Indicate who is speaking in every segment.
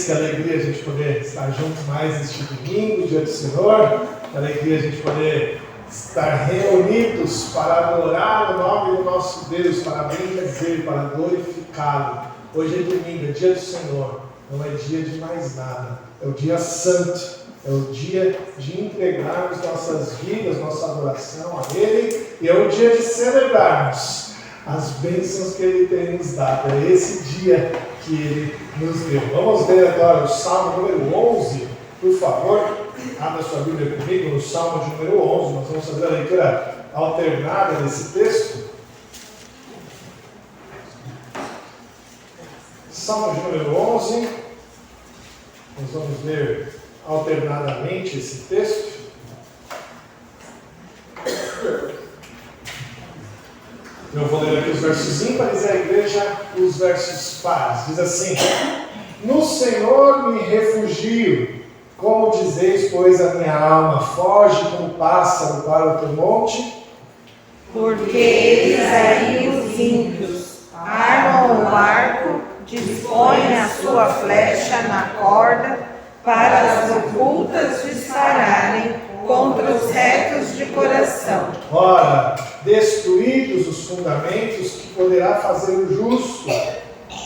Speaker 1: Que alegria a gente poder estar juntos mais neste domingo, dia do Senhor. Que alegria a gente poder estar reunidos para adorar o nome do nosso Deus, para bendizer, para glorificá-lo. Hoje é domingo, é dia do Senhor, não é dia de mais nada, é o dia santo, é o dia de entregarmos nossas vidas, nossa adoração a Ele, e é o dia de celebrarmos as bênçãos que Ele tem nos dado. É esse dia que Ele nos deu. Vamos ler agora o Salmo número 11, por favor. Abra sua Bíblia comigo no Salmo de número 11. Nós vamos fazer a leitura alternada desse texto. Salmo de número 11. Nós vamos ler alternadamente esse texto. Eu vou ler aqui os versos ímpares e a igreja os versos pares. Diz assim: No Senhor me refugio, como dizeis, pois a minha alma foge como pássaro para o teu monte.
Speaker 2: Porque eles aí os ímpios armam o arco, dispõem a sua flecha na corda, para as ocultas dispararem contra os retos de coração.
Speaker 1: Ora, destruídos os fundamentos, que poderá fazer o justo?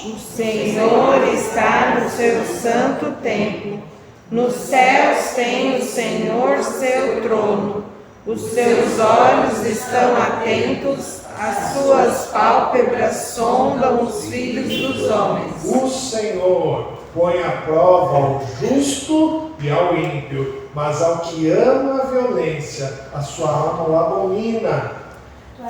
Speaker 2: O Senhor está no seu santo templo. Nos céus tem o Senhor seu trono. Os seus olhos estão atentos, as suas pálpebras sondam os filhos dos homens.
Speaker 1: O Senhor põe à prova ao justo e ao ímpio, mas ao que ama a violência, a sua alma o abomina.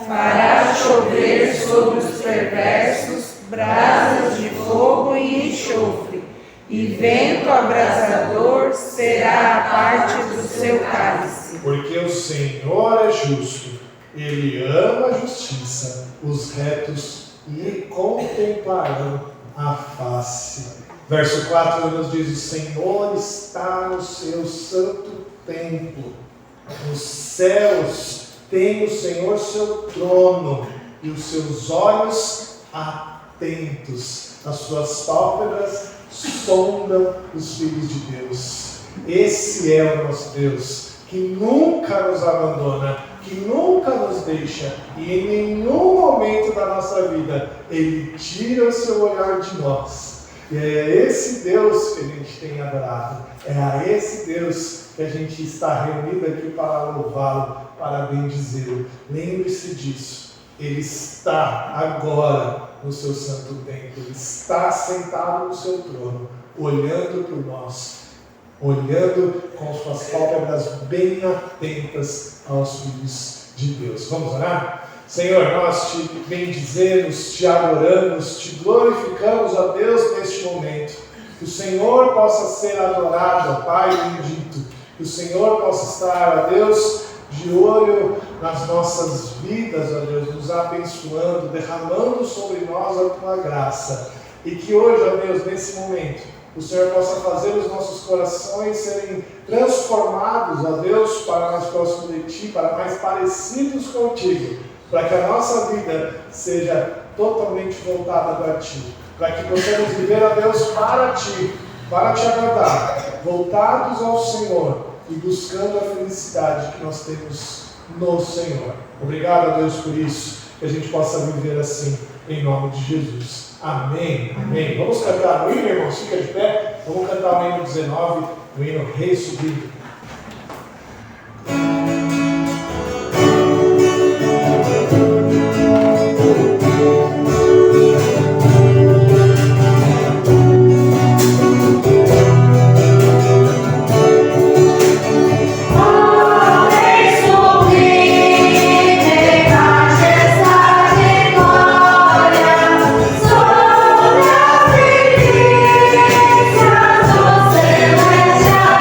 Speaker 2: Fará chover sobre os perversos brasas de fogo e enxofre, e vento abrasador será a parte do seu cálice.
Speaker 1: Porque o Senhor é justo, Ele ama a justiça, os retos lhe contemplarão a face. Verso 4 nos diz: o Senhor está no seu santo templo. Nos céus tem o Senhor seu trono, e os seus olhos atentos, as suas pálpebras sondam os filhos de Deus. Esse é o nosso Deus, que nunca nos abandona, que nunca nos deixa, e em nenhum momento da nossa vida Ele tira o seu olhar de nós. E é esse Deus que a gente tem adorado, é a esse Deus que a gente está reunido aqui para louvá-lo, para bendizê-lo. Lembre-se disso, Ele está agora no seu santo templo, Ele está sentado no seu trono, olhando por nós, olhando com suas pálpebras bem atentas aos filhos de Deus. Vamos orar? Senhor, nós te bendizemos, te adoramos, te glorificamos, ó Deus, neste momento. Que o Senhor possa ser adorado, ó Pai bendito. Que o Senhor possa estar, ó Deus, de olho nas nossas vidas, ó Deus, nos abençoando, derramando sobre nós a tua graça. E que hoje, ó Deus, nesse momento, o Senhor possa fazer os nossos corações serem transformados, ó Deus, para mais próximos de Ti, para mais parecidos contigo, para que a nossa vida seja totalmente voltada para Ti, para que possamos viver, ó Deus, para Ti, para Te agradar, voltados ao Senhor e buscando a felicidade que nós temos no Senhor. Obrigado, ó Deus, por isso, que a gente possa viver assim, em nome de Jesus. Amém, amém. Vamos cantar o hino, irmãos, fica de pé. Vamos cantar o hino 19, o hino Rei Subido.
Speaker 3: Celestial.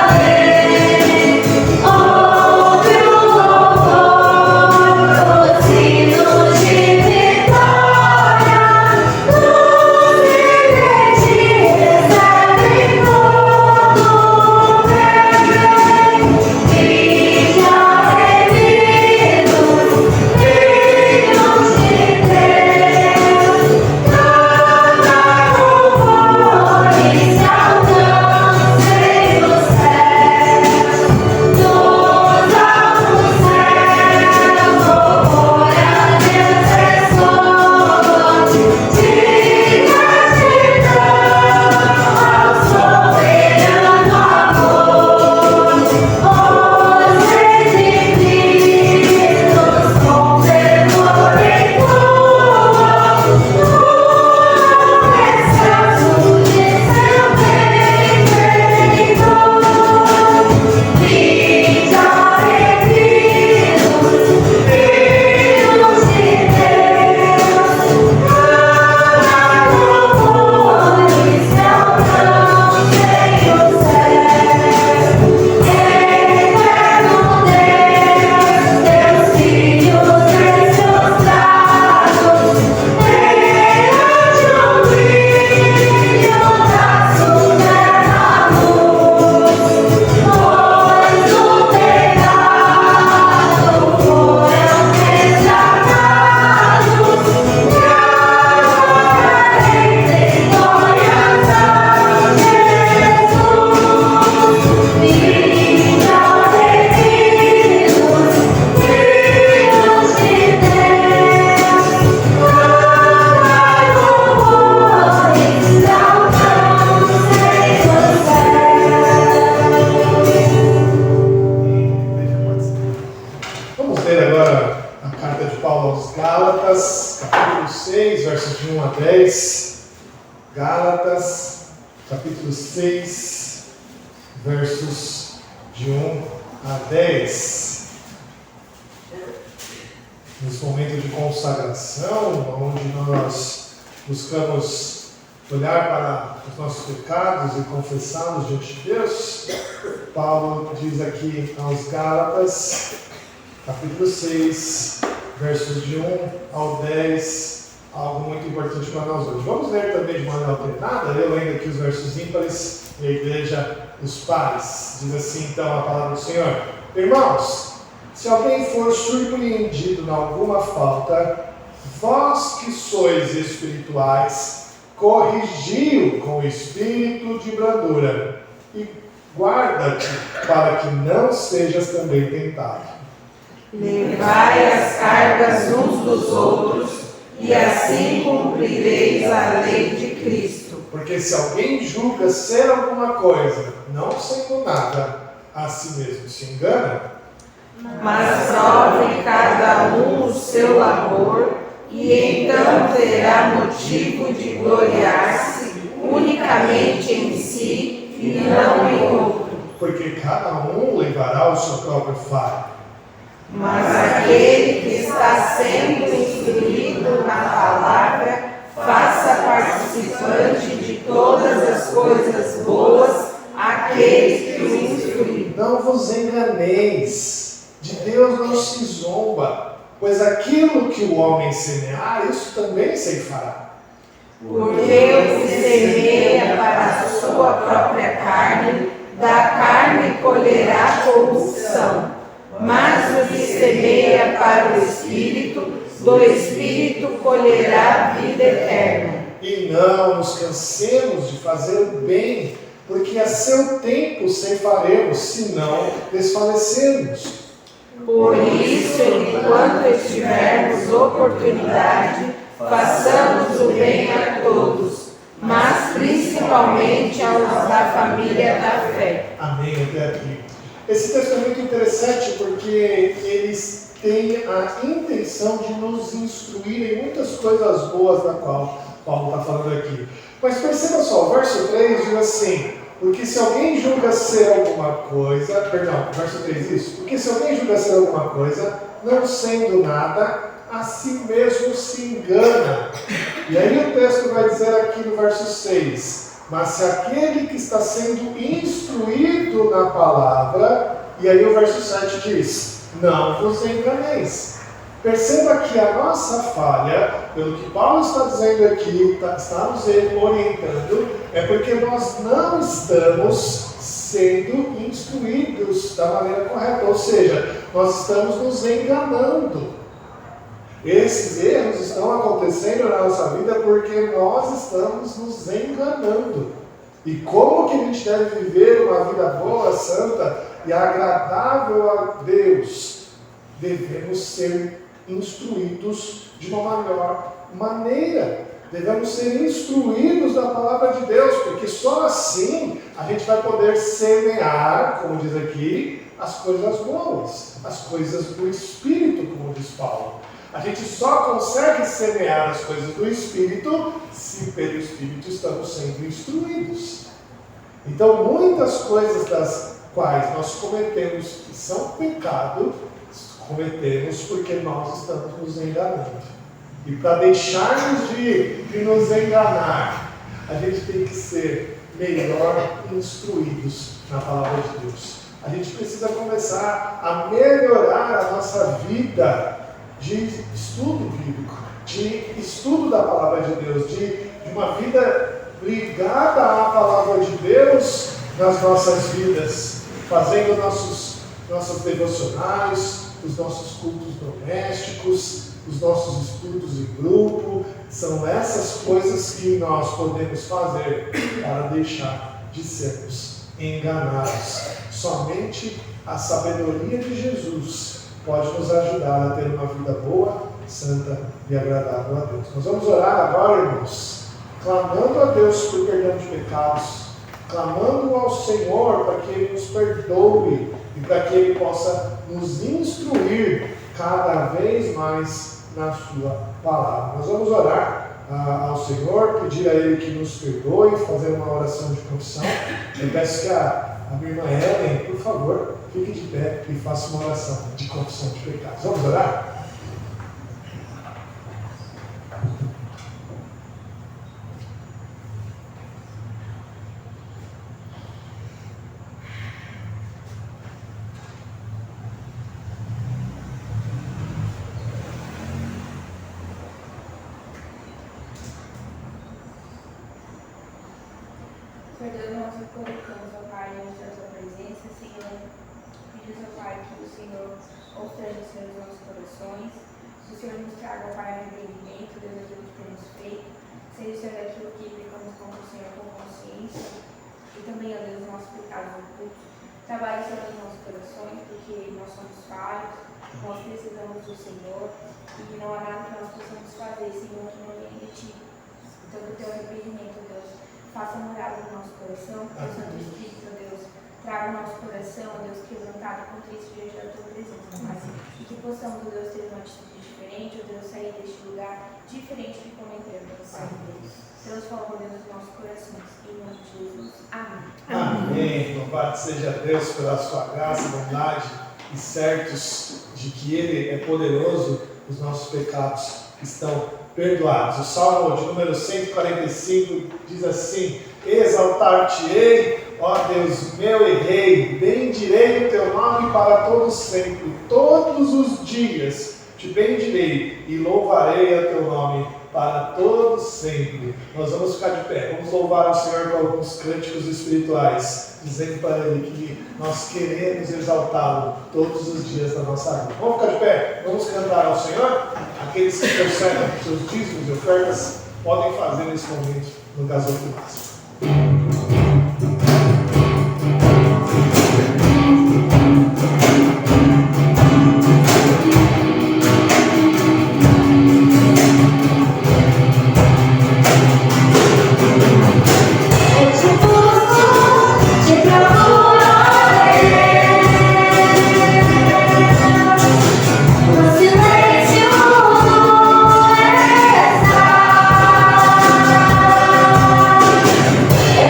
Speaker 1: ler agora a carta de Paulo aos Gálatas, capítulo 6, versos de 1 a 10. Gálatas, capítulo 6, versos de 1 a 10. Nesse momento de consagração, onde nós buscamos olhar para os nossos pecados e confessá-los diante de Deus, Paulo diz aqui aos Gálatas, capítulo 6, versos de 1 ao 10, algo muito importante para nós hoje. Vamos ler também de maneira alternada, eu lendo aqui os versos ímpares e a igreja os pares. Diz assim então a palavra do Senhor: Irmãos, se alguém for surpreendido em alguma falta, vós que sois espirituais, corrigi-o com espírito de brandura e guarda-te para que não sejas também tentado.
Speaker 2: Levai as cargas uns dos outros e assim cumprireis a lei de Cristo.
Speaker 1: Porque se alguém julga ser alguma coisa, não sendo nada, a si mesmo se engana.
Speaker 2: Mas prove cada um o seu labor, e então terá motivo de gloriar-se unicamente em si e não em outro.
Speaker 1: Porque cada um levará o seu próprio fardo.
Speaker 2: Mas aquele que está sendo instruído na palavra, faça participante de todas as coisas boas aquele que o instrui.
Speaker 1: Não vos enganeis, de Deus não se zomba, pois aquilo que o homem semear, isso também ceifará.
Speaker 2: Porque o que semeia para a sua própria carne, da carne colherá corrupção. Mas o que semeia para o Espírito, do Espírito colherá vida eterna.
Speaker 1: E não nos cansemos de fazer o bem, porque a seu tempo ceifaremos, se não desfalecermos.
Speaker 2: Por isso, enquanto tivermos oportunidade, façamos o bem a todos, mas principalmente aos da família da fé.
Speaker 1: Amém, até aqui. Esse texto é muito interessante porque eles têm a intenção de nos instruir em muitas coisas boas da qual Paulo está falando aqui. Mas perceba só, o verso 3 diz assim: porque se alguém julga ser alguma coisa, verso 3 isso, porque se alguém julga ser alguma coisa, não sendo nada, a si mesmo se engana. E aí o texto vai dizer aqui no verso 6, mas se aquele que está sendo instruído na palavra, e aí o verso 7 diz, não vos enganeis. Perceba que a nossa falha, pelo que Paulo está dizendo aqui, está nos orientando, é porque nós não estamos sendo instruídos da maneira correta, ou seja, nós estamos nos enganando. Esses erros estão acontecendo na nossa vida porque nós estamos nos enganando. E como que a gente deve viver uma vida boa, santa e agradável a Deus? Devemos ser instruídos de uma melhor maneira. Devemos ser instruídos da palavra de Deus, porque só assim a gente vai poder semear, como diz aqui, as coisas boas, as coisas do Espírito, como diz Paulo. A gente só consegue semear as coisas do Espírito se pelo Espírito estamos sendo instruídos. Então, muitas coisas das quais nós cometemos que são pecado, cometemos porque nós estamos nos enganando. E para deixarmos de nos enganar, a gente tem que ser melhor instruídos na palavra de Deus. A gente precisa começar a melhorar a nossa vida de estudo bíblico, de estudo da palavra de Deus, de uma vida ligada à palavra de Deus nas nossas vidas, fazendo nossas devocionais, os nossos cultos domésticos, os nossos estudos em grupo. São essas coisas que nós podemos fazer para deixar de sermos enganados. Somente a sabedoria de Jesus pode nos ajudar a ter uma vida boa, santa e agradável a Deus. Nós vamos orar agora, irmãos, clamando a Deus por perdão de pecados, clamando ao Senhor para que Ele nos perdoe e para que Ele possa nos instruir cada vez mais na sua palavra. Nós vamos orar ao Senhor, pedir a Ele que nos perdoe, fazer uma oração de confissão. Eu peço que a minha irmã Ellen, por favor, fique de pé e faça uma oração de confissão de pecados. Vamos orar?
Speaker 3: Senhor Deus, nós nos colocamos, ó Pai, diante da Tua presença, Senhor. Pedimos, ó Pai, que o Senhor ouça, Senhor, os nossos corações. Que o Senhor nos traga, ó Pai, arrependimento, Deus, daquilo que temos feito. Seja, Senhor, daquilo que pecamos contra o Senhor com consciência. E também, ó Deus, os nossos pecados ocultos. Trabalhe, Senhor, nos nossos corações, porque nós somos falhos, nós precisamos do Senhor. E não há nada que nós possamos fazer, Senhor, que não venha de Ti. Então, que o Teu arrependimento, Deus, faça morada no nosso coração, que o Santo Espírito, Deus, traga o nosso coração, Deus, quebrantado com triste diante da Tua presença, Pai. E que possamos, Deus, ter uma atitude diferente, Deus, sair deste lugar diferente de como entramos, Pai. Transforma, Deus, os nossos corações. Em nome de Jesus. Amém.
Speaker 1: Amém. Louvado seja Deus pela sua graça, bondade e certos de que Ele é poderoso, os nossos pecados estão perdoados. O Salmo de número 145 diz assim: exaltar-te-ei, ó Deus meu e Rei, bendirei o teu nome para todo sempre, todos os dias te bendirei e louvarei a teu nome para todo sempre. Nós vamos ficar de pé, vamos louvar ao Senhor com alguns cânticos espirituais, dizendo para Ele que nós queremos exaltá-lo todos os dias da nossa vida. Vamos ficar de pé, vamos cantar ao Senhor. Aqueles que conservam seus dízimos e ofertas podem fazer nesse momento no gasoto máximo.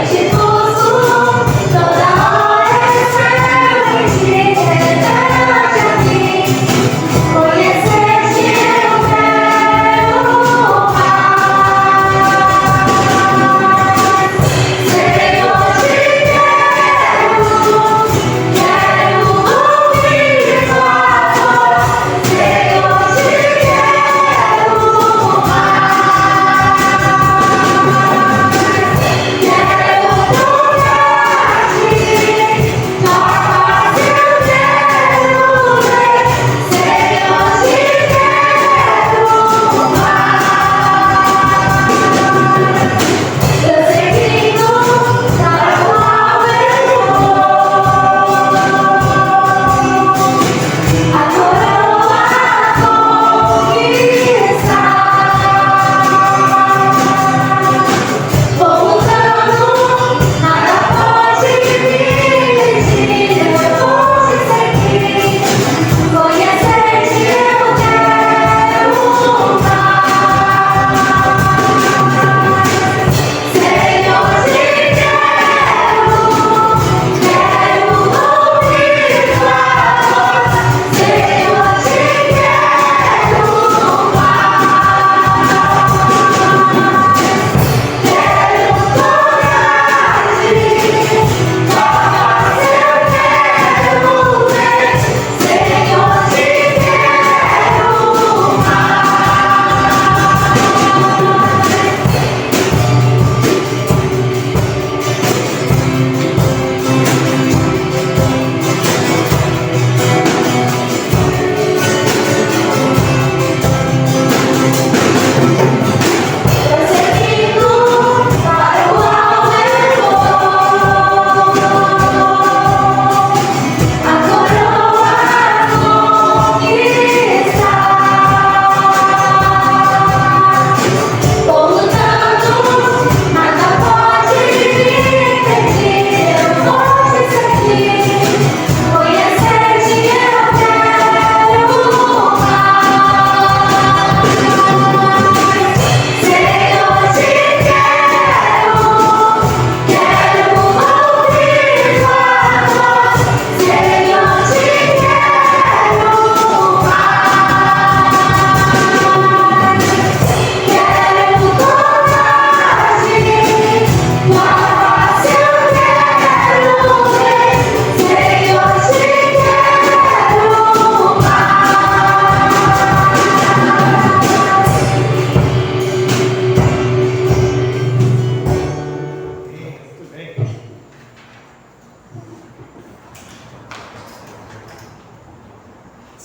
Speaker 4: Tipo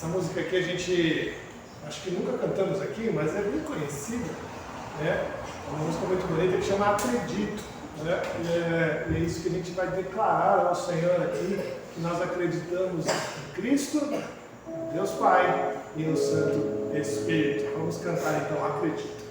Speaker 1: Essa música aqui a gente, acho que nunca cantamos aqui, mas é bem conhecida, né? É uma música muito bonita que chama Acredito, né? E é isso que a gente vai declarar ao Senhor aqui, que nós acreditamos em Cristo, Deus Pai e no Santo Espírito. Vamos cantar então, Acredito.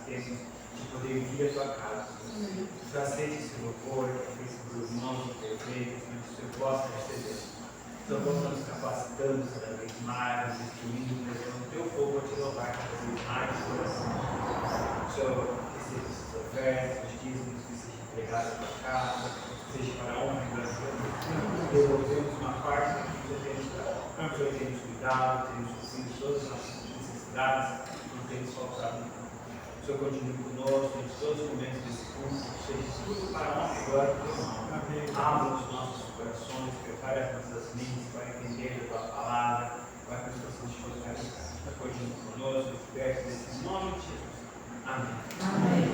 Speaker 4: tempo de poder vir à tua casa. Tu aceite esse louvor, esse por irmãos, perfeitos, que o Senhor possa receber. Então, vamos nos capacitando cada vez mais, instruindo, levando o teu povo a te louvar cada vez mais de coração. O Senhor receba essas ofertas, os dízimos que sejam entregados à tua casa, seja para a honra e glória de Deus. Devolvemos uma parte do que o Senhor tem nos cuidado, tem nos suprido todas as nossas necessidades, não tem nos faltado nada. O Senhor continue conosco em todos os momentos desse culto, seja tudo para a honra e glória do teu nome. Abra os nossos corações, prepare as nossas mentes para entender a tua palavra, para que nós possamos te colocar em casa. Continue conosco, perto desse nome de Jesus. Amém.
Speaker 2: Amém.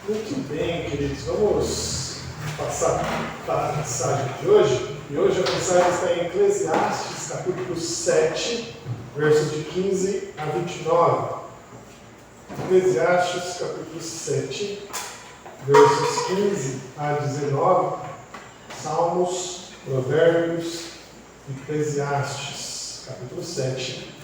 Speaker 1: Muito bem, queridos. Vamos passar para a mensagem de hoje. E hoje a mensagem está em Eclesiastes, capítulo 7, versos de 15 a 29. Eclesiastes, capítulo 7, versos 15 a 19. Salmos, Provérbios, Eclesiastes, capítulo 7,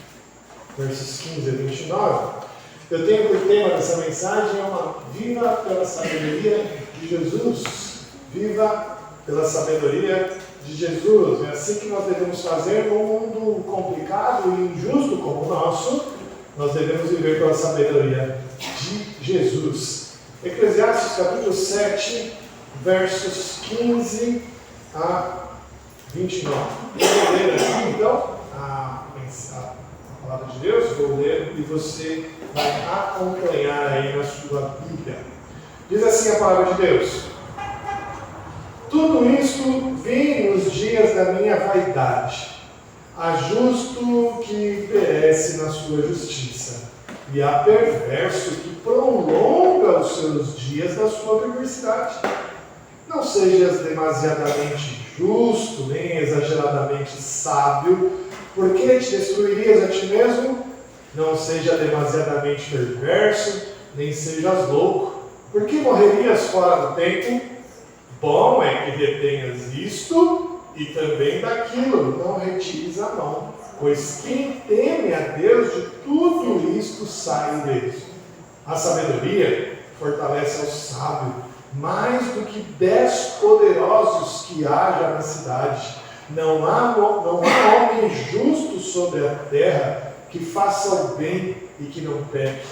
Speaker 1: versos 15 a 29. Eu tenho por tema dessa mensagem uma viva pela sabedoria de Jesus. Viva pela sabedoria de Jesus. É assim que nós devemos fazer num mundo complicado e injusto como o nosso. Nós devemos viver pela sabedoria de Jesus. Eclesiastes capítulo 7, versos 15 a 29. Eu vou ler aqui então a palavra de Deus, vou ler e você vai acompanhar aí na sua Bíblia. Diz assim a palavra de Deus: tudo isto vi nos dias da minha vaidade. Há justo que perece na sua justiça, e há perverso que prolonga os seus dias na sua perversidade. Não sejas demasiadamente justo, nem exageradamente sábio, porque te destruirias a ti mesmo. Não seja demasiadamente perverso, nem sejas louco, porque morrerias fora do tempo. Bom é que retenhas isto e também daquilo, não retires a mão, pois quem teme a Deus, de tudo isto sai ileso. A sabedoria fortalece ao sábio, mais do que 10 poderosos que haja na cidade. Não há homem justo sobre a terra que faça o bem e que não peque.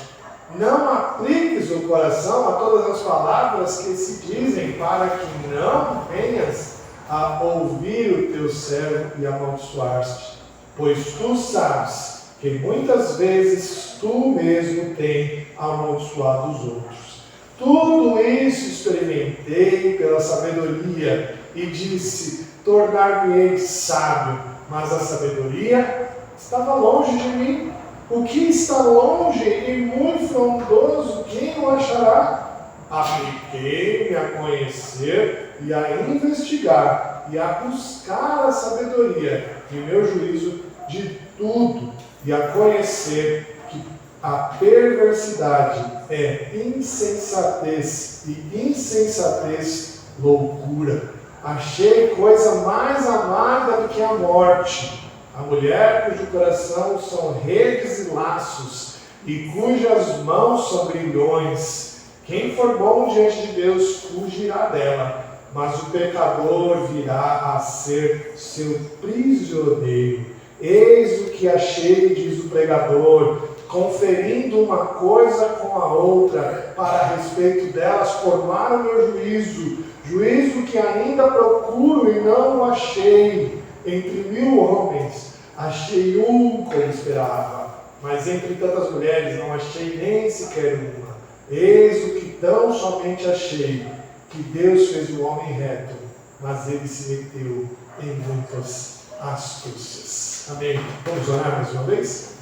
Speaker 1: Não apliques o coração a todas as palavras que se dizem, para que não venhas a ouvir o teu servo e amaldiçoar-te. Pois tu sabes que muitas vezes tu mesmo tens amaldiçoado os outros. Tudo isso experimentei pela sabedoria e disse: tornar-me-ei sábio, mas a sabedoria estava longe de mim. O que está longe e muito frondoso, quem o achará? Apliquei-me a conhecer e a investigar e a buscar a sabedoria e meu juízo de tudo, e a conhecer que a perversidade é insensatez e insensatez loucura. Achei coisa mais amada do que a morte, a mulher cujo coração são redes e laços, e cujas mãos são grilhões. Quem for bom diante de Deus fugirá dela, mas o pecador virá a ser seu prisioneiro. Eis o que achei, diz o pregador, conferindo uma coisa com a outra, para a respeito delas formar o meu juízo, juízo que ainda procuro e não o achei. Entre 1000 homens, achei um como esperava, mas entre tantas mulheres não achei nem sequer uma. Eis o que tão somente achei, que Deus fez o homem reto, mas ele se meteu em muitas astúcias. Amém. Vamos orar mais uma vez?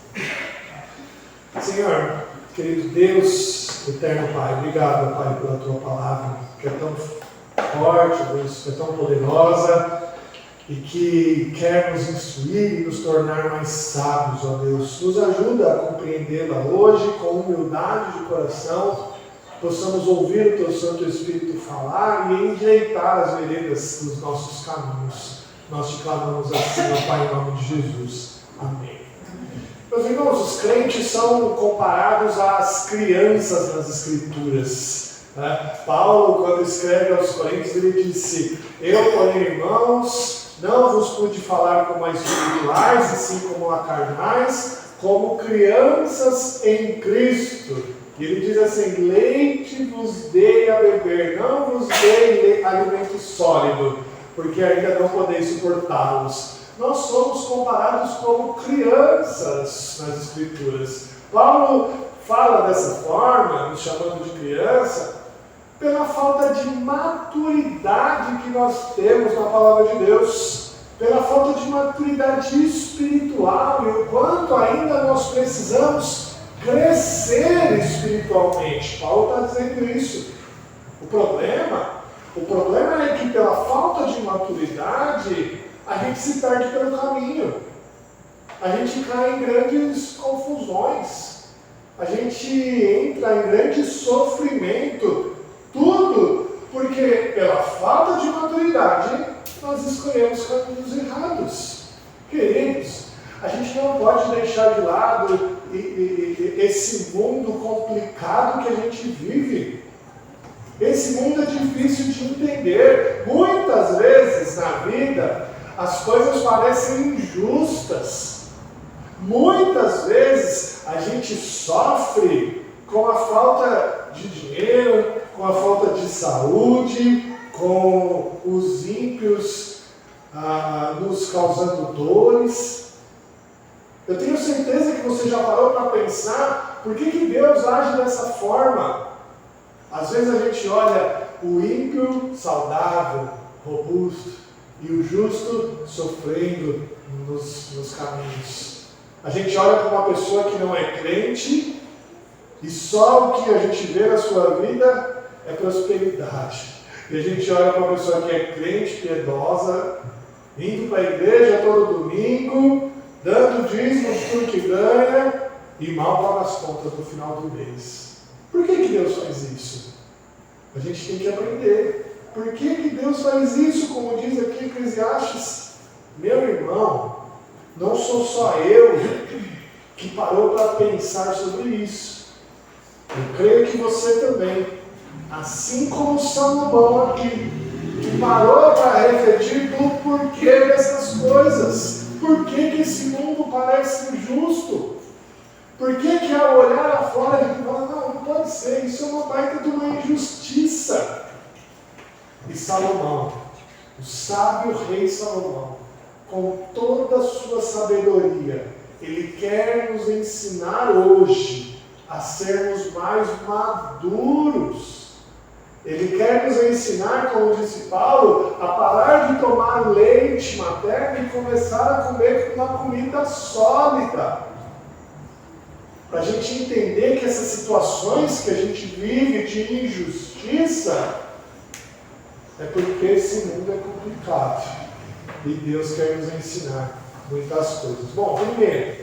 Speaker 1: Senhor, querido Deus, eterno Pai, obrigado, Pai, pela Tua palavra, que é tão forte, Deus, que é tão poderosa, e que quer nos instruir e nos tornar mais sábios, ó Deus. Nos ajuda a compreendê-la hoje com humildade de coração, possamos ouvir o Teu Santo Espírito falar e endireitar as veredas dos nossos caminhos. Nós te clamamos assim, ó Pai, em nome de Jesus. Amém. Meus irmãos, os crentes são comparados às crianças nas Escrituras. Paulo, quando escreve aos Coríntios, ele disse: eu, porém, irmãos, não vos pude falar como a espirituais, e sim como a carnais, como crianças em Cristo. E ele diz assim: leite vos dei a beber, não vos dei alimento sólido, porque ainda não podeis suportá-los. Nós somos comparados como crianças nas Escrituras. Paulo fala dessa forma, nos chamando de criança, pela falta de maturidade que nós temos na palavra de Deus, pela falta de maturidade espiritual e o quanto ainda nós precisamos crescer espiritualmente. Paulo está dizendo isso. O problema é que pela falta de maturidade a gente se perde pelo caminho, a gente cai em grandes confusões, a gente entra em grande sofrimento, tudo porque pela falta de maturidade nós escolhemos caminhos errados. Queridos, a gente não pode deixar de lado esse mundo complicado que a gente vive. Esse mundo é difícil de entender. Muitas vezes na vida as coisas parecem injustas. Muitas vezes a gente sofre com a falta de dinheiro, com a falta de saúde, com os ímpios nos causando dores. Eu tenho certeza que você já parou para pensar por que Deus age dessa forma. Às vezes a gente olha o ímpio saudável, robusto, e o justo sofrendo nos caminhos. A gente olha para uma pessoa que não é crente e só o que a gente vê na sua vida é prosperidade. E a gente olha para uma pessoa que é crente, piedosa, indo para a igreja todo domingo, dando dízimos de tudo que ganha e mal paga as contas no final do mês. Por que Deus faz isso? A gente tem que aprender. Por que Deus faz isso, como diz aqui Eclesiastes? Meu irmão, não sou só eu que parou para pensar sobre isso. Eu creio que você também, assim como Salomão aqui, que parou para refletir do porquê dessas coisas. Por que esse mundo parece injusto? Por que ao olhar lá fora a gente fala, não pode ser, isso é uma baita de uma injustiça. E Salomão, o sábio rei Salomão, com toda a sua sabedoria, ele quer nos ensinar hoje a sermos mais maduros. Ele quer nos ensinar, como disse Paulo, a parar de tomar leite materno e começar a comer uma comida sólida. Para a gente entender que essas situações que a gente vive de injustiça é porque esse mundo é complicado e Deus quer nos ensinar muitas coisas. Bom, primeiro,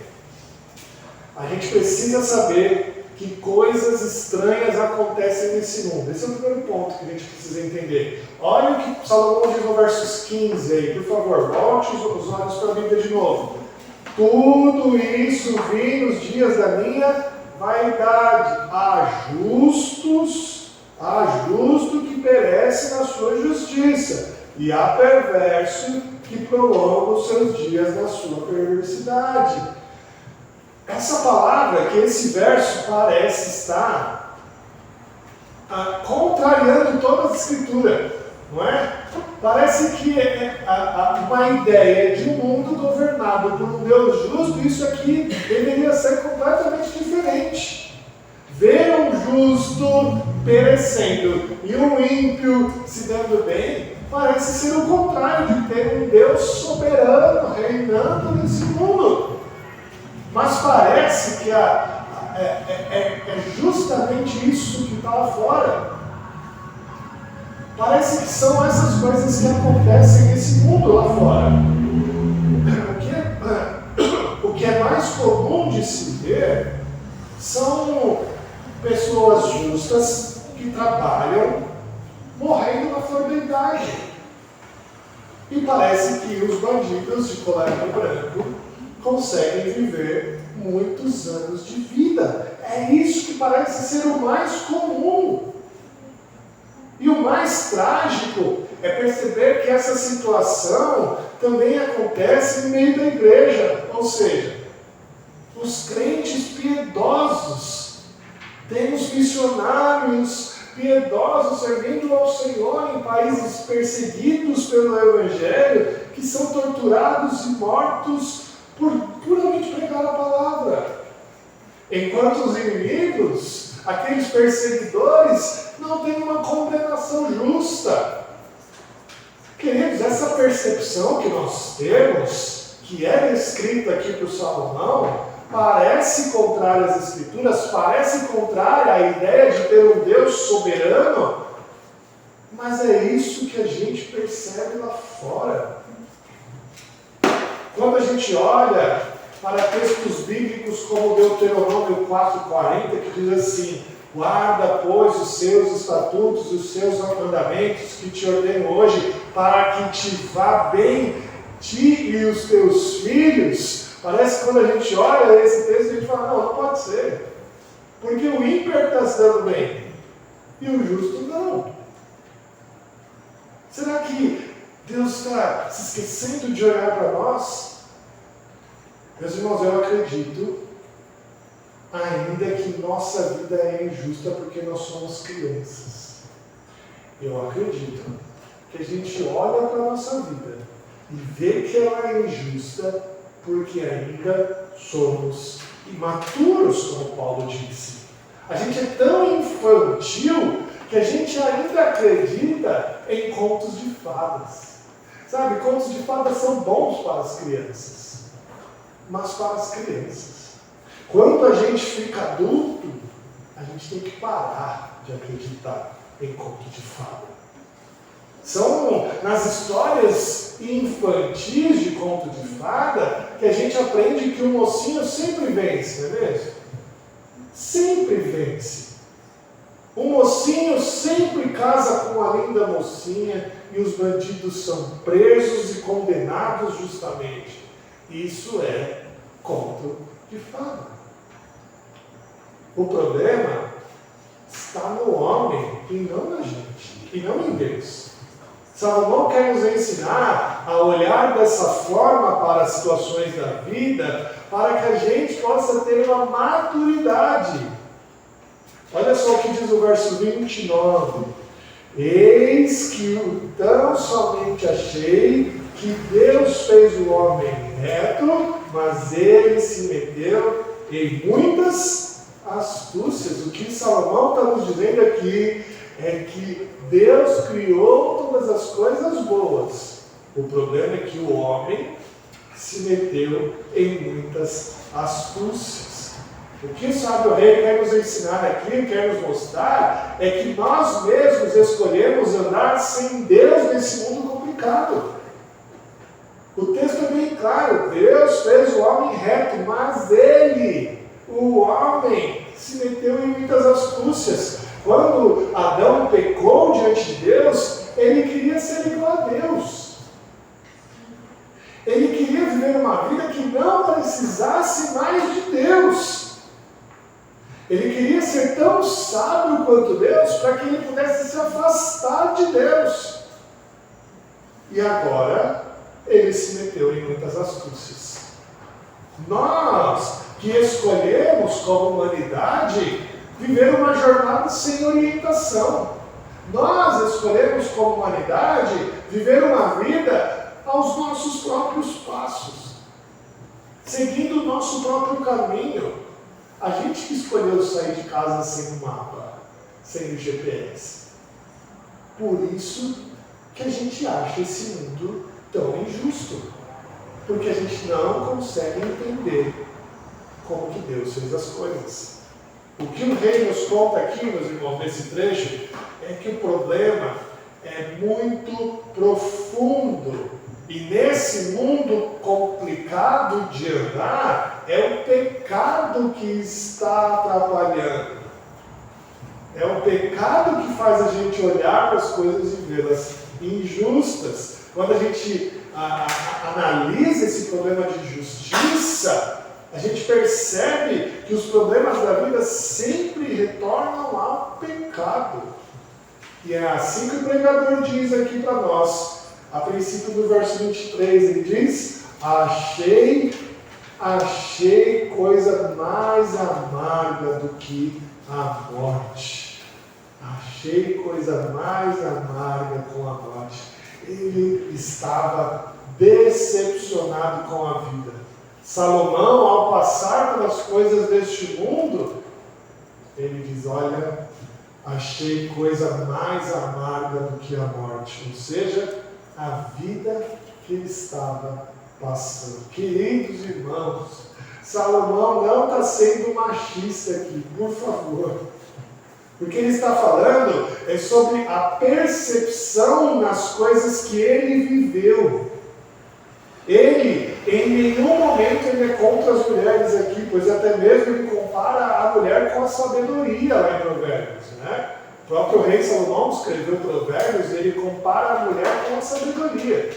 Speaker 1: a gente precisa saber que coisas estranhas acontecem nesse mundo. Esse é o primeiro ponto que a gente precisa entender. Olha o que Salomão diz no versos 15 aí, por favor, volte os olhos para a Bíblia de novo. Tudo isso vi nos dias da minha vaidade. Há justo que perece na sua justiça, e há perverso que prolonga os seus dias na sua perversidade. Essa palavra, que esse verso parece estar contrariando toda a Escritura, não é? Parece que uma ideia de um mundo governado por um Deus justo, isso aqui deveria ser completamente diferente. Ver um justo perecendo e um ímpio se dando bem, parece ser o contrário de ter um Deus soberano reinando nesse mundo. Mas parece que é justamente isso que está lá fora. Parece que são essas coisas que acontecem nesse mundo lá fora. O que é mais comum de se ver são pessoas justas que trabalham morrendo na flor da idade. E parece que os bandidos de colarinho branco conseguem viver muitos anos de vida. É isso que parece ser o mais comum. E o mais trágico é perceber que essa situação também acontece no meio da igreja. Ou seja, os crentes piedosos, temos missionários piedosos servindo ao Senhor em países perseguidos pelo Evangelho, que são torturados e mortos por puramente pregar a palavra. Enquanto os inimigos, aqueles perseguidores, não têm uma condenação justa. Queridos, essa percepção que nós temos, que é descrita aqui por Salomão, parece contrária às Escrituras, parece contrária à ideia de ter um Deus soberano, mas é isso que a gente percebe lá fora. Quando a gente olha para textos bíblicos como Deuteronômio 4,40, que diz assim: guarda, pois, os seus estatutos e os seus mandamentos que te ordeno hoje, para que te vá bem, ti e os teus filhos. Parece que quando a gente olha esse texto, a gente fala: não pode ser. Porque o ímpio está se dando bem e o justo não. Será que Deus está se esquecendo de olhar para nós? Meus irmãos, eu acredito ainda que nossa vida é injusta porque nós somos crianças. Eu acredito que a gente olha para a nossa vida e vê que ela é injusta porque ainda somos imaturos, como Paulo disse. A gente é tão infantil que a gente ainda acredita em contos de fadas. Sabe, contos de fadas são bons para as crianças, mas para as crianças. Quando a gente fica adulto, a gente tem que parar de acreditar em conto de fada. São nas histórias infantis de conto de fada que a gente aprende que o mocinho sempre vence, não é mesmo? Sempre vence. O mocinho sempre casa com a linda mocinha e os bandidos são presos e condenados justamente. Isso é conto de fada. O problema está no homem e não na gente, e não em Deus. Salomão quer nos ensinar a olhar dessa forma para as situações da vida, para que a gente possa ter uma maturidade. Olha só o que diz o verso 29. Eis que então somente achei que Deus fez o homem reto, mas ele se meteu em muitas astúcias. O que Salomão está nos dizendo aqui é que Deus criou todas as coisas boas. O problema é que o homem se meteu em muitas astúcias. O que o sábio rei quer nos ensinar aqui, quer nos mostrar, é que nós mesmos escolhemos andar sem Deus nesse mundo complicado. O texto é bem claro: Deus fez o homem reto, mas ele, o homem, se meteu em muitas astúcias. Quando Adão pecou diante de Deus, ele queria ser igual a Deus. Ele queria viver uma vida que não precisasse mais de Deus. Ele queria ser tão sábio quanto Deus para que ele pudesse se afastar de Deus. E agora, ele se meteu em muitas astúcias. Nós que escolhemos como humanidade viver uma jornada sem orientação. Nós escolhemos como humanidade viver uma vida aos nossos próprios passos, seguindo o nosso próprio caminho. A gente que escolheu sair de casa sem o mapa, sem o GPS. Por isso que a gente acha esse mundo tão injusto. Porque a gente não consegue entender como que Deus fez as coisas. O que o rei nos conta aqui, meus irmãos, nesse trecho, é que o problema é muito profundo. E nesse mundo complicado de andar, é o pecado que está atrapalhando. É o pecado que faz a gente olhar para as coisas e vê-las injustas. Quando a gente analisa esse problema de justiça, A gente percebe que os problemas da vida sempre retornam ao pecado. E é assim que o pregador diz aqui para nós. A princípio do verso 23, ele diz: achei coisa mais amarga do que a morte. Achei coisa mais amarga com a morte. Ele estava decepcionado com a vida. Salomão, ao passar pelas coisas deste mundo, ele diz: olha, achei coisa mais amarga do que a morte. Ou seja, a vida que ele estava passando. Queridos irmãos, Salomão não está sendo machista aqui, por favor. O que ele está falando é sobre a percepção nas coisas que ele viveu. Ele, em nenhum momento, ele é contra as mulheres aqui, pois até mesmo ele compara a mulher com a sabedoria lá em Provérbios, né? O próprio rei Salomão escreveu Provérbios e ele compara a mulher com a sabedoria.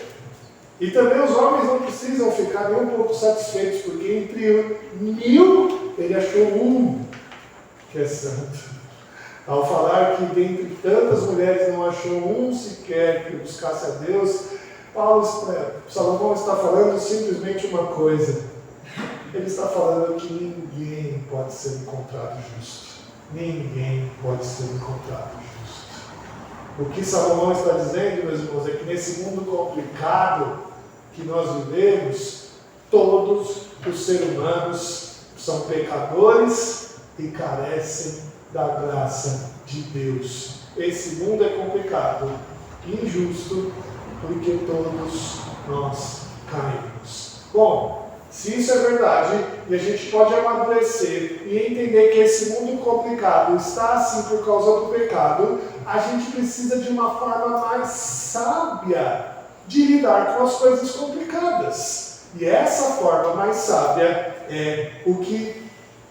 Speaker 1: E também os homens não precisam ficar nem um pouco satisfeitos, porque entre 1000 ele achou um que é santo. Ao falar que dentre tantas mulheres não achou um sequer que buscasse a Deus, Salomão está falando simplesmente uma coisa. Ele está falando que ninguém pode ser encontrado justo. Ninguém pode ser encontrado justo. O que Salomão está dizendo, meus irmãos, é que nesse mundo complicado que nós vivemos, todos os seres humanos são pecadores e carecem da graça de Deus. Esse mundo é complicado, injusto, porque todos nós caímos. Bom, se isso é verdade, e a gente pode amadurecer e entender que esse mundo complicado está assim por causa do pecado, a gente precisa de uma forma mais sábia de lidar com as coisas complicadas. E essa forma mais sábia é o que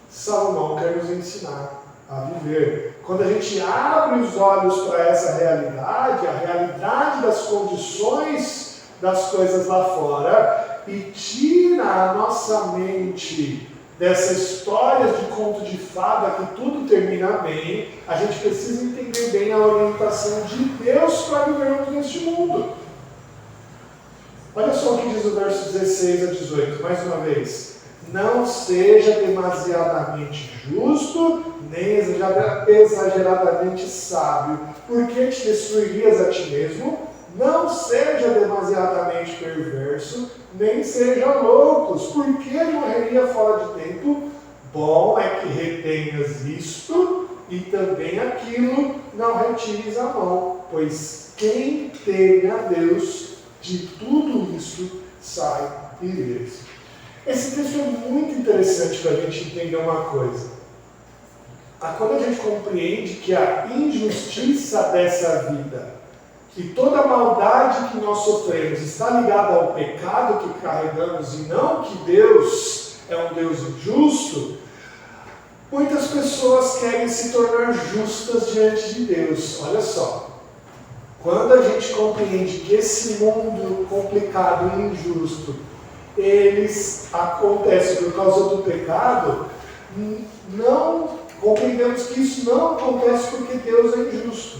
Speaker 1: Salomão quer nos ensinar a viver. Quando a gente abre os olhos para essa realidade, a realidade das condições das coisas lá fora, e tira a nossa mente dessa história de conto de fada que tudo termina bem, a gente precisa entender bem a orientação de Deus para vivermos neste mundo. Olha só o que diz o verso 16 a 18, mais uma vez. Não seja demasiadamente justo, nem exageradamente sábio, porque te destruirias a ti mesmo. Não seja demasiadamente perverso, nem seja loucos, porque morreria fora de tempo. Bom é que retenhas isto e também aquilo, não retires a mão, pois quem teme a Deus, de tudo isso sai ileso. Esse texto é muito interessante para a gente entender uma coisa. Quando a gente compreende que a injustiça dessa vida e toda a maldade que nós sofremos está ligada ao pecado que carregamos e não que Deus é um Deus injusto, muitas pessoas querem se tornar justas diante de Deus. Olha só. Quando a gente compreende que esse mundo complicado e injusto, eles acontecem por causa do pecado, não compreendemos que isso não acontece porque Deus é injusto.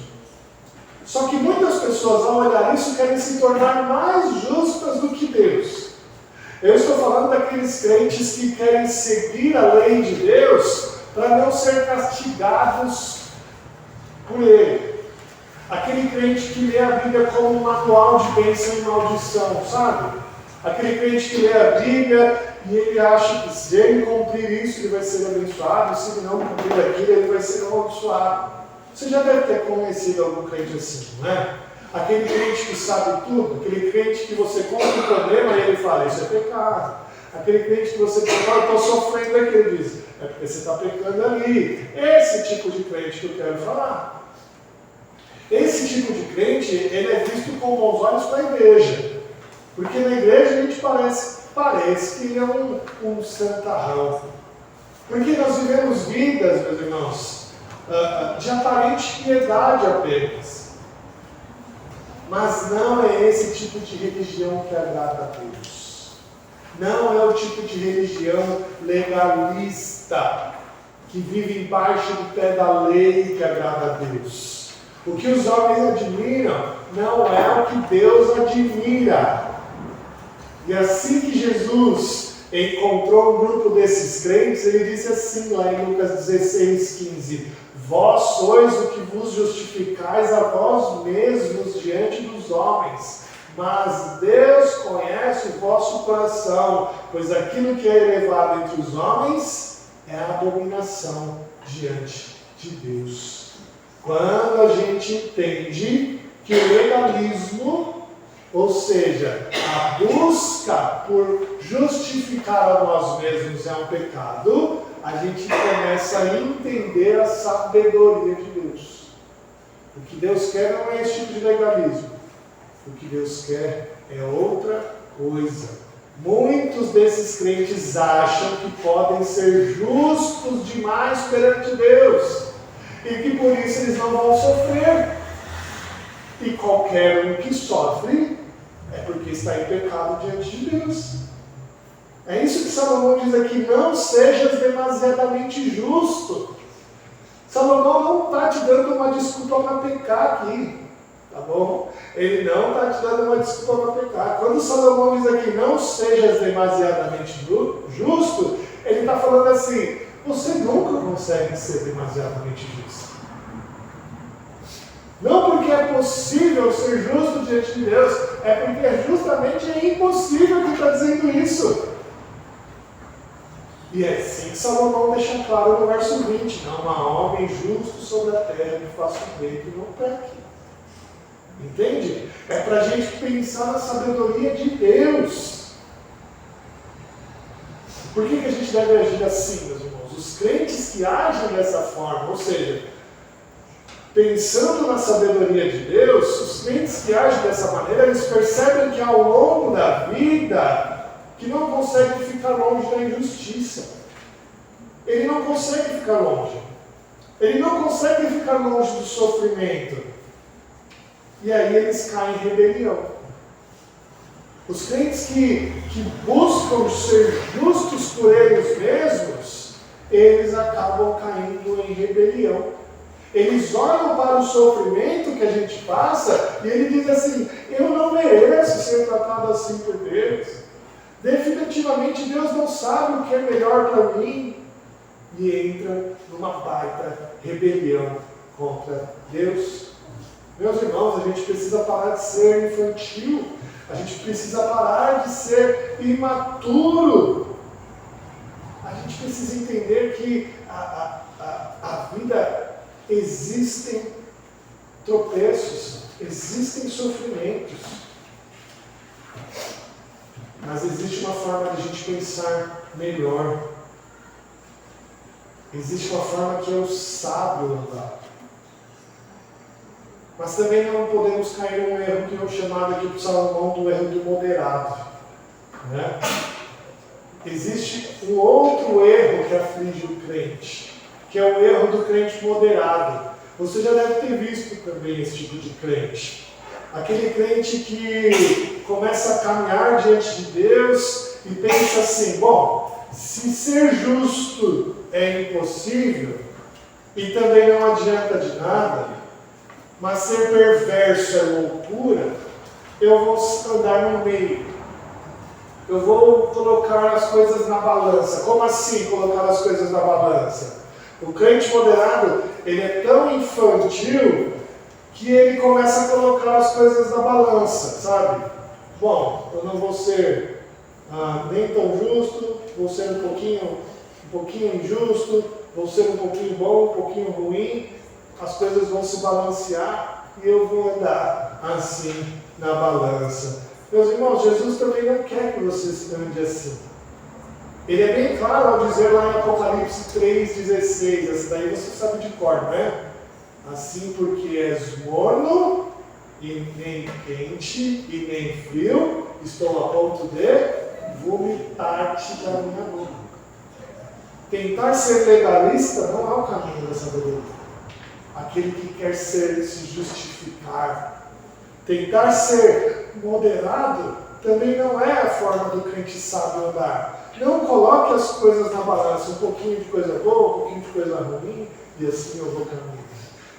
Speaker 1: Só que muitas pessoas, ao olhar isso, querem se tornar mais justas do que Deus. Eu estou falando daqueles crentes que querem seguir a lei de Deus para não ser castigados por Ele. Aquele crente que lê a Bíblia como um manual de bênção e maldição, sabe? Aquele crente que lê a Bíblia e ele acha que se ele cumprir isso, ele vai ser abençoado, se ele não cumprir aquilo, ele vai ser amaldiçoado. Você já deve ter conhecido algum crente assim, não é? Aquele crente que sabe tudo, aquele crente que você conta um problema e ele fala, isso é pecado. Aquele crente que você fala, eu estou sofrendo aqui, ele diz, é porque você está pecando ali. Esse tipo de crente que eu quero falar. Esse tipo de crente, ele é visto com bons olhos para a igreja. Porque na igreja a gente parece que ele é um santarrão. Porque nós vivemos vidas, meus irmãos, de aparente piedade apenas. Mas não é esse tipo de religião que agrada a Deus. Não é o tipo de religião legalista, que vive embaixo do pé da lei que agrada a Deus. O que os homens admiram não é o que Deus admira. E assim que Jesus encontrou um grupo desses crentes, ele disse assim lá em Lucas 16:15: vós sois o que vos justificais a vós mesmos diante dos homens, mas Deus conhece o vosso coração, pois aquilo que é elevado entre os homens é a abominação diante de Deus. Quando a gente entende que o legalismo, ou seja, a busca por justificar a nós mesmos é um pecado, a gente começa a entender a sabedoria de Deus. O que Deus quer não é esse tipo de legalismo. O que Deus quer é outra coisa. Muitos desses crentes acham que podem ser justos demais perante Deus e que por isso eles não vão sofrer. E qualquer um que sofre é porque está em pecado diante de Deus. É isso que Salomão diz aqui: não sejas demasiadamente justo. Salomão não está te dando uma desculpa para pecar aqui, tá bom? Ele não está te dando uma desculpa para pecar. Quando Salomão diz aqui, não sejas demasiadamente justo, ele está falando assim: você nunca consegue ser demasiadamente justo. Não porque é possível ser justo diante de Deus, é porque justamente é impossível que está dizendo isso. E é assim que Salomão deixa claro no verso 20: não há homem justo sobre a terra que faça o bem que não peque. Entende? É para a gente pensar na sabedoria de Deus. Por que a gente deve agir assim, meus irmãos? Os crentes que agem dessa forma, ou seja, pensando na sabedoria de Deus, os crentes que agem dessa maneira, eles percebem que ao longo da vida, que não conseguem ficar longe da injustiça. Ele não consegue ficar longe. Ele não consegue ficar longe do sofrimento. E aí eles caem em rebelião. Os crentes que buscam ser justos por eles mesmos, eles acabam caindo em rebelião. Eles olham para o sofrimento que a gente passa e ele diz assim: eu não mereço ser tratado assim por Deus. Definitivamente Deus não sabe o que é melhor para mim. E entra numa baita rebelião contra Deus. Meus irmãos, a gente precisa parar de ser infantil. A gente precisa parar de ser imaturo. A gente precisa entender que a vida existem tropeços, existem sofrimentos. Mas existe uma forma de a gente pensar melhor. Existe uma forma que é o sábio andar. Mas também não podemos cair num erro que é o chamado aqui por Salomão do erro do moderado. Né? Existe um outro erro que aflige o crente, que é o erro do crente moderado. Você já deve ter visto também esse tipo de crente. Aquele crente que começa a caminhar diante de Deus e pensa assim: bom, se ser justo é impossível e também não adianta de nada, mas ser perverso é loucura, eu vou andar no meio. Eu vou colocar as coisas na balança. Como assim colocar as coisas na balança? O crente moderado, ele é tão infantil que ele começa a colocar as coisas na balança, sabe? Bom, eu não vou ser nem tão justo, vou ser um pouquinho injusto, vou ser um pouquinho bom, um pouquinho ruim, as coisas vão se balancear e eu vou andar assim na balança. Meus irmãos, Jesus também não quer que você ande assim. Ele é bem claro ao dizer lá em Apocalipse 3,16, essa daí você sabe de cor, né? Assim porque és morno, e nem quente, e nem frio, estou a ponto de vomitar-te da minha boca. Tentar ser legalista não é o caminho da sabedoria. Aquele que quer se justificar. Tentar ser moderado também não é a forma do crente sábio andar. Não coloque as coisas na balança, um pouquinho de coisa boa, um pouquinho de coisa ruim, e assim eu vou caminhar.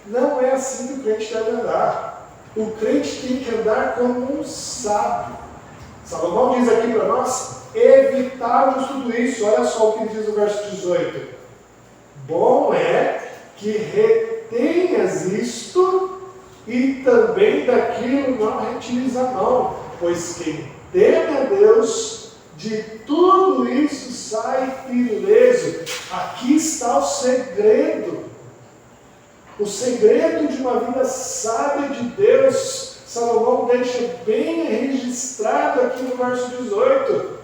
Speaker 1: Não é assim que o crente deve andar. O crente tem que andar como um sábio. Salomão diz aqui para nós, evitarmos tudo isso. Olha só o que diz o verso 18. Bom é que retenhas isto e também daquilo não retires a mão, pois quem teme a Deus, de tudo isso sai ileso. Aqui está o segredo. O segredo de uma vida sábia de Deus, Salomão deixa bem registrado aqui no verso 18.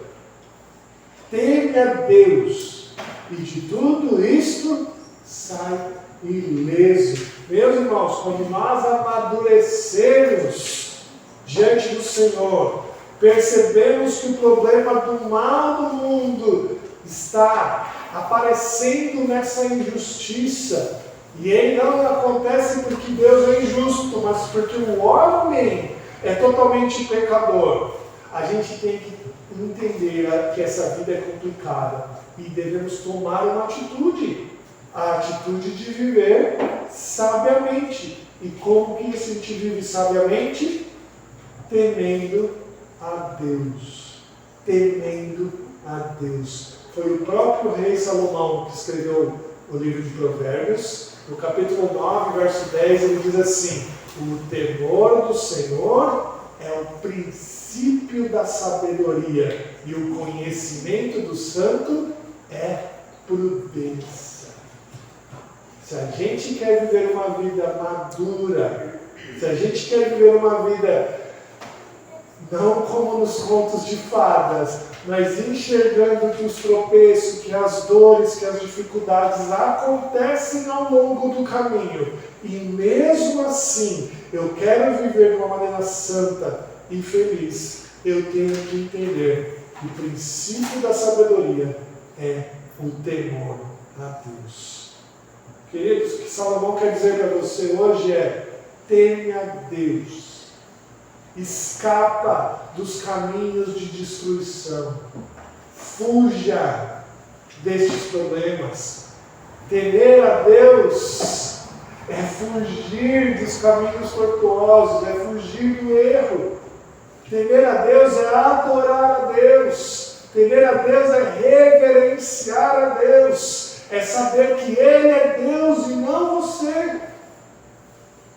Speaker 1: Teme a Deus, e de tudo isto sai ileso. Meus irmãos, quando nós amadurecemos diante do Senhor, percebemos que o problema do mal do mundo está aparecendo nessa injustiça. E ele não acontece porque Deus é injusto, mas porque o homem é totalmente pecador. A gente tem que entender que essa vida é complicada e devemos tomar uma atitude. A atitude de viver sabiamente. E como que a gente vive sabiamente? Temendo a Deus. Temendo a Deus. Foi o próprio rei Salomão que escreveu o livro de Provérbios. No capítulo 9, verso 10, ele diz assim: o temor do Senhor é o princípio da sabedoria, e o conhecimento do santo é prudência. Se a gente quer viver uma vida madura, se a gente quer viver uma vida não como nos contos de fadas, mas enxergando que os tropeços, que as dores, que as dificuldades acontecem ao longo do caminho, e mesmo assim eu quero viver de uma maneira santa e feliz, eu tenho que entender que o princípio da sabedoria é o temor a Deus. Queridos, o que Salomão quer dizer para você hoje é: teme a Deus. Escapa dos caminhos de destruição. Fuja destes problemas. Temer a Deus é fugir dos caminhos tortuosos, é fugir do erro. Temer a Deus é adorar a Deus. Temer a Deus é reverenciar a Deus. É saber que Ele é Deus e não você.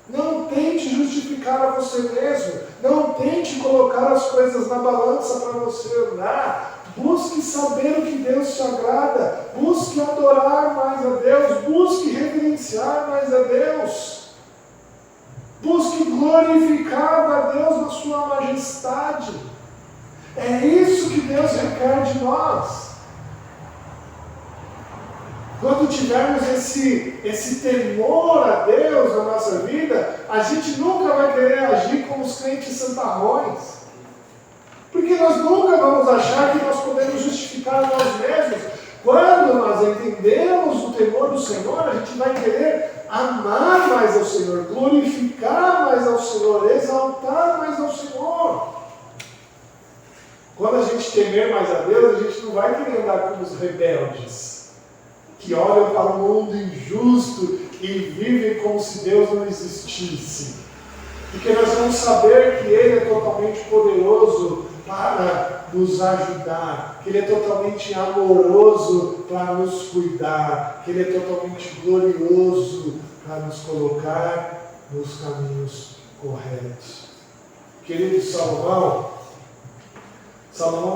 Speaker 1: Não tente justificar a você mesmo. Não tente colocar as coisas na balança para você andar. Busque saber o que Deus te agrada. Busque adorar mais a Deus. Busque reverenciar mais a Deus. Busque glorificar a Deus na sua majestade. É isso que Deus requer de nós. Quando tivermos esse temor a Deus na nossa vida, a gente nunca vai querer agir como os crentes santarrões. Porque nós nunca vamos achar que nós podemos justificar a nós mesmos. Quando nós entendemos o temor do Senhor, a gente vai querer amar mais ao Senhor, glorificar mais ao Senhor, exaltar mais ao Senhor. Quando a gente temer mais a Deus, a gente não vai querer andar como os rebeldes, que olham para o mundo injusto e vivem como se Deus não existisse. Porque nós vamos saber que Ele é totalmente poderoso para nos ajudar, que Ele é totalmente amoroso para nos cuidar, que Ele é totalmente glorioso para nos colocar nos caminhos corretos. Querido Salomão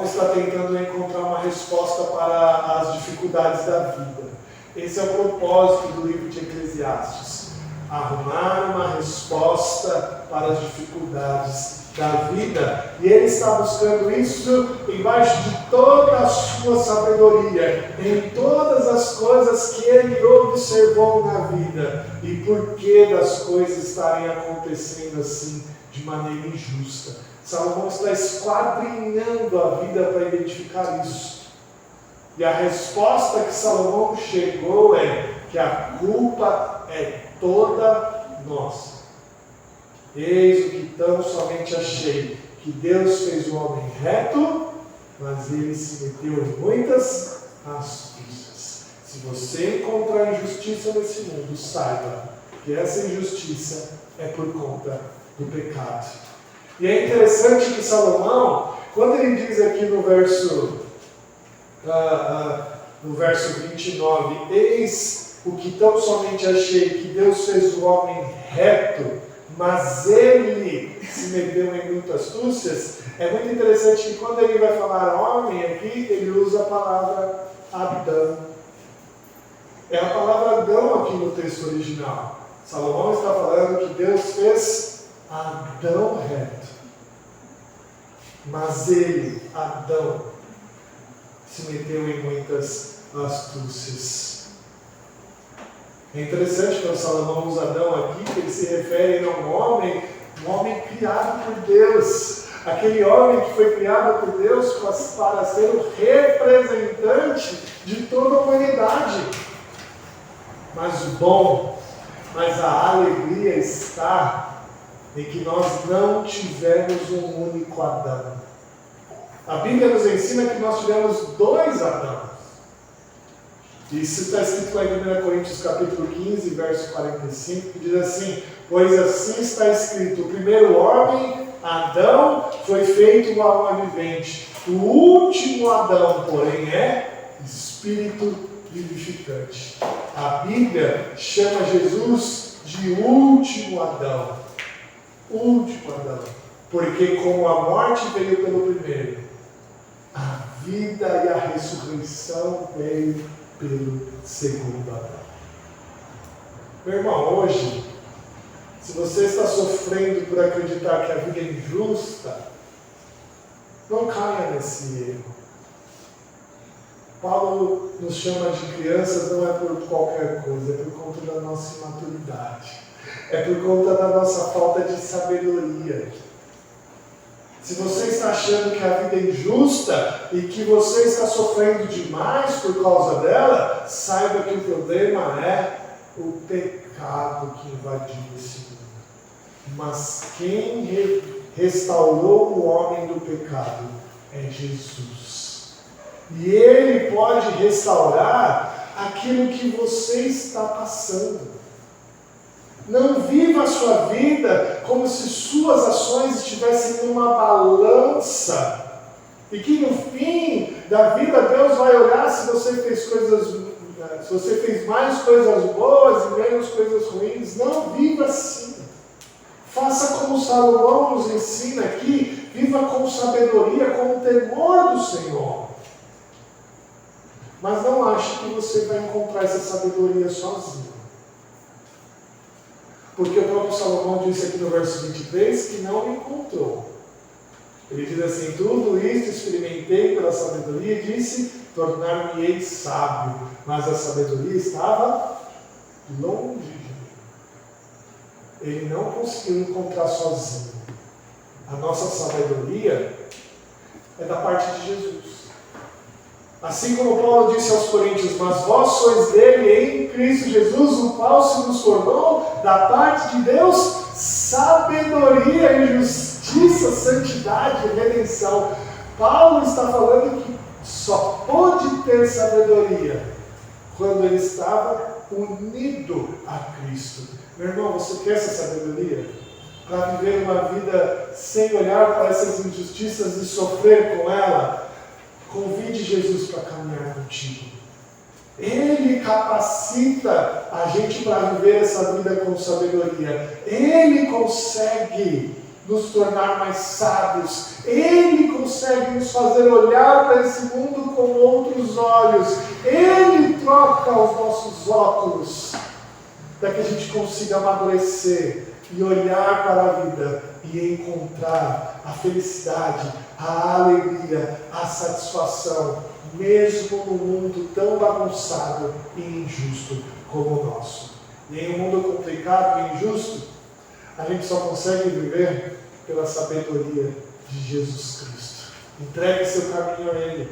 Speaker 1: está tentando encontrar uma resposta para as dificuldades da vida. Esse é o propósito do livro de Eclesiastes. Arrumar uma resposta para as dificuldades da vida. E ele está buscando isso embaixo de toda a sua sabedoria, em todas as coisas que ele observou na vida. E por que das coisas estarem acontecendo assim, de maneira injusta. Salomão está esquadrinhando a vida para identificar isso. E a resposta que Salomão chegou é que a culpa é toda nossa. Eis o que tão somente achei, que Deus fez o homem reto, mas ele se meteu em muitas astúcias. Se você encontrar injustiça nesse mundo, saiba que essa injustiça é por conta do pecado. E é interessante que Salomão, quando ele diz aqui no verso 29, eis o que tão somente achei, que Deus fez o homem reto, mas ele se meteu em muitas astúcias. É muito interessante que quando ele vai falar homem aqui, ele usa a palavra Adão. É a palavra Adão aqui no texto original. Salomão está falando que Deus fez Adão reto. Mas ele, Adão, se meteu em muitas astúcias. É interessante quando Salomão usa Adão aqui, que ele se refere a um homem criado por Deus. Aquele homem que foi criado por Deus para ser o representante de toda a humanidade. Mas a alegria está em que nós não tivemos um único Adão. A Bíblia nos ensina que nós tivemos 2 Adãos. Isso está escrito lá em 1 Coríntios capítulo 15, verso 45, que diz assim: pois assim está escrito, o primeiro homem, Adão, foi feito uma alma vivente. O último Adão, porém, é espírito vivificante. A Bíblia chama Jesus de último Adão. Último Adão. Porque como a morte veio pelo primeiro, a vida e a ressurreição veio pelo segundo Adão. Meu irmão, hoje, se você está sofrendo por acreditar que a vida é injusta, não caia nesse erro. Paulo nos chama de crianças não é por qualquer coisa, é por conta da nossa imaturidade. É por conta da nossa falta de sabedoria. Se você está achando que a vida é injusta e que você está sofrendo demais por causa dela, saiba que o problema é o pecado que invadiu esse mundo. Mas quem restaurou o homem do pecado é Jesus. E Ele pode restaurar aquilo que você está passando. Não viva a sua vida como se suas ações estivessem numa balança. E que no fim da vida Deus vai olhar se você fez mais coisas boas e menos coisas ruins. Não viva assim. Faça como Salomão nos ensina aqui. Viva com sabedoria, com o temor do Senhor. Mas não ache que você vai encontrar essa sabedoria sozinho. Porque o próprio Salomão disse aqui no verso 23 que não encontrou. Ele diz assim: tudo isto experimentei pela sabedoria e disse, tornar-me-ei sábio. Mas a sabedoria estava longe de mim. Ele não conseguiu encontrar sozinho. A nossa sabedoria é da parte de Jesus. Assim como Paulo disse aos Coríntios, mas vós sois dele em Cristo Jesus, o qual se nos tornou, da parte de Deus, sabedoria e justiça, santidade e redenção. Paulo está falando que só pôde ter sabedoria quando ele estava unido a Cristo. Meu irmão, você quer essa sabedoria? Para viver uma vida sem olhar para essas injustiças e sofrer com ela? Convide Jesus para caminhar contigo. Ele capacita a gente para viver essa vida com sabedoria. Ele consegue nos tornar mais sábios. Ele consegue nos fazer olhar para esse mundo com outros olhos. Ele troca os nossos óculos para que a gente consiga amadurecer e olhar para a vida e encontrar a felicidade, a alegria, a satisfação, mesmo no mundo tão bagunçado e injusto como o nosso. E em um mundo complicado e injusto, a gente só consegue viver pela sabedoria de Jesus Cristo. Entregue seu caminho a Ele.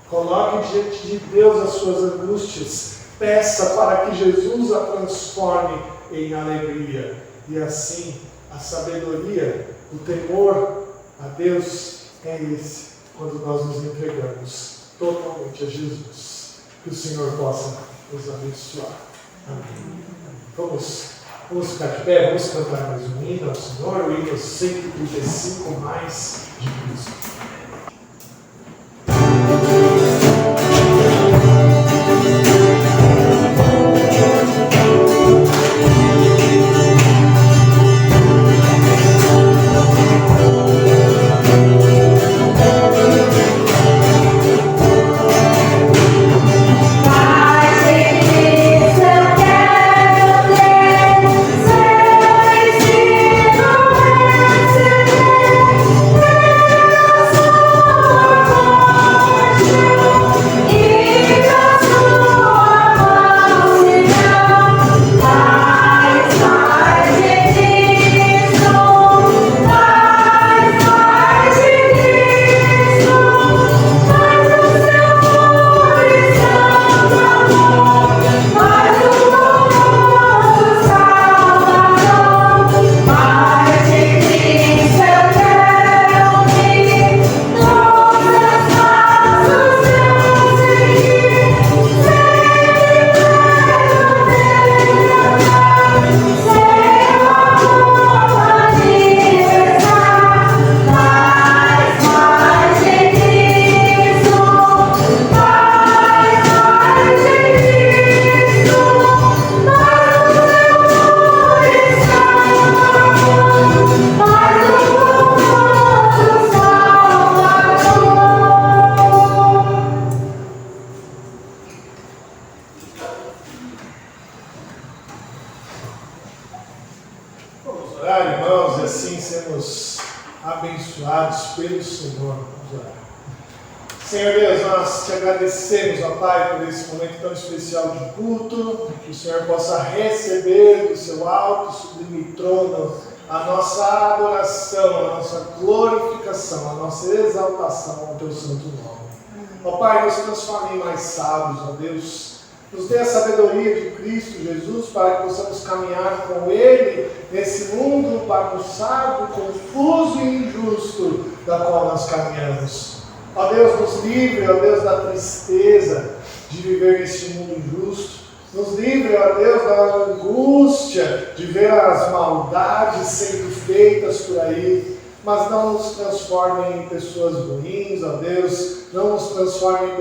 Speaker 1: Coloque diante de Deus as suas angústias. Peça para que Jesus a transforme em alegria. E assim, a sabedoria, o temor A Deus é esse, quando nós nos entregamos totalmente a Jesus. Que o Senhor possa nos abençoar. Amém. Vamos ficar de pé, vamos cantar mais um hino ao Senhor, o hino 135, mais de Cristo. Irmãos, e assim sermos abençoados pelo Senhor. Vamos orar. Senhor Deus, nós te agradecemos, ó Pai, por esse momento tão especial de culto, que o Senhor possa receber do seu alto e sublime trono a nossa adoração, a nossa glorificação, a nossa exaltação ao teu santo nome. Ó Pai, nos transforme em mais sábios, ó Deus. Nos dê a sabedoria de Cristo Jesus para que possamos caminhar com Ele nesse mundo bagunçado, confuso e injusto da qual nós caminhamos. Ó Deus, nos livre, ó Deus, da tristeza de viver nesse mundo injusto. Nos livre, ó Deus, da angústia de ver as maldades sendo feitas por aí. Mas não nos transforme em pessoas ruins, ó Deus. Não nos transforme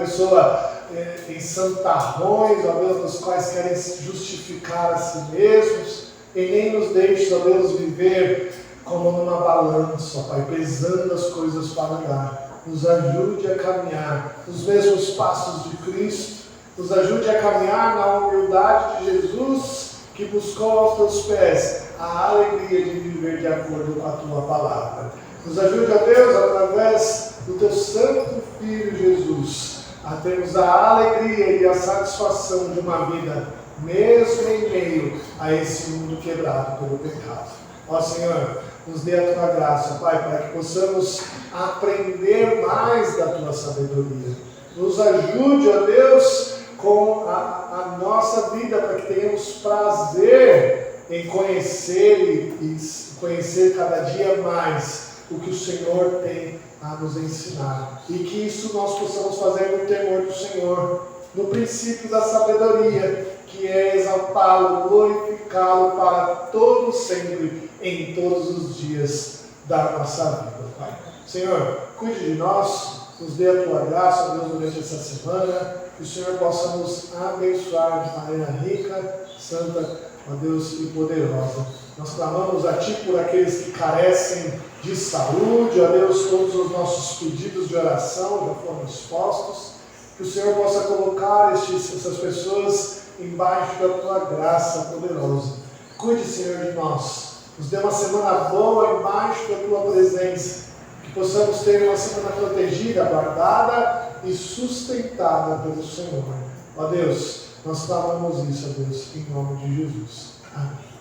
Speaker 1: em santarrões, ó Deus, nos quais querem justificar a si mesmos, e nem nos deixe, ó Deus, viver como numa balança, ó Pai, pesando as coisas para olhar. Nos ajude a caminhar nos mesmos passos de Cristo, nos ajude a caminhar na humildade de Jesus, que buscou aos teus pés a alegria de viver de acordo com a tua palavra. Nos ajude, ó Deus, através do teu santo Filho Jesus, a termos a alegria e a satisfação de uma vida, mesmo em meio a esse mundo quebrado pelo pecado. Ó Senhor, nos dê a tua graça, Pai, para que possamos aprender mais da tua sabedoria. Nos ajude, ó Deus, com a nossa vida, para que tenhamos prazer em conhecer e conhecer cada dia mais o que o Senhor tem a nos ensinar, e que isso nós possamos fazer no temor do Senhor, no princípio da sabedoria, que é exaltá-lo, glorificá-lo para todo sempre, em todos os dias da nossa vida, Pai. Senhor, cuide de nós, nos dê a tua graça, Deus, durante essa semana, que o Senhor possa nos abençoar de maneira rica, santa, ó Deus, e poderosa. Nós clamamos a Ti por aqueles que carecem de saúde, ó Deus, todos os nossos pedidos de oração já foram expostos, que o Senhor possa colocar essas pessoas embaixo da Tua graça poderosa. Cuide, Senhor, de nós, nos dê uma semana boa embaixo da Tua presença, que possamos ter uma semana protegida, guardada e sustentada pelo Senhor. Ó Deus, nós clamamos isso, ó Deus, em nome de Jesus. Amém.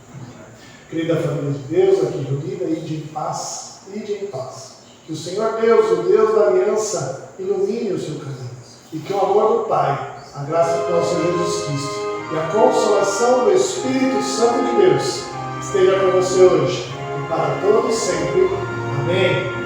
Speaker 1: Querida família de Deus, aqui reunida, ide em paz, ide em paz. Que o Senhor Deus, o Deus da aliança, ilumine o seu caminho. E que o amor do Pai, a graça do nosso Senhor Jesus Cristo e a consolação do Espírito Santo de Deus esteja com você hoje e para todos sempre. Amém.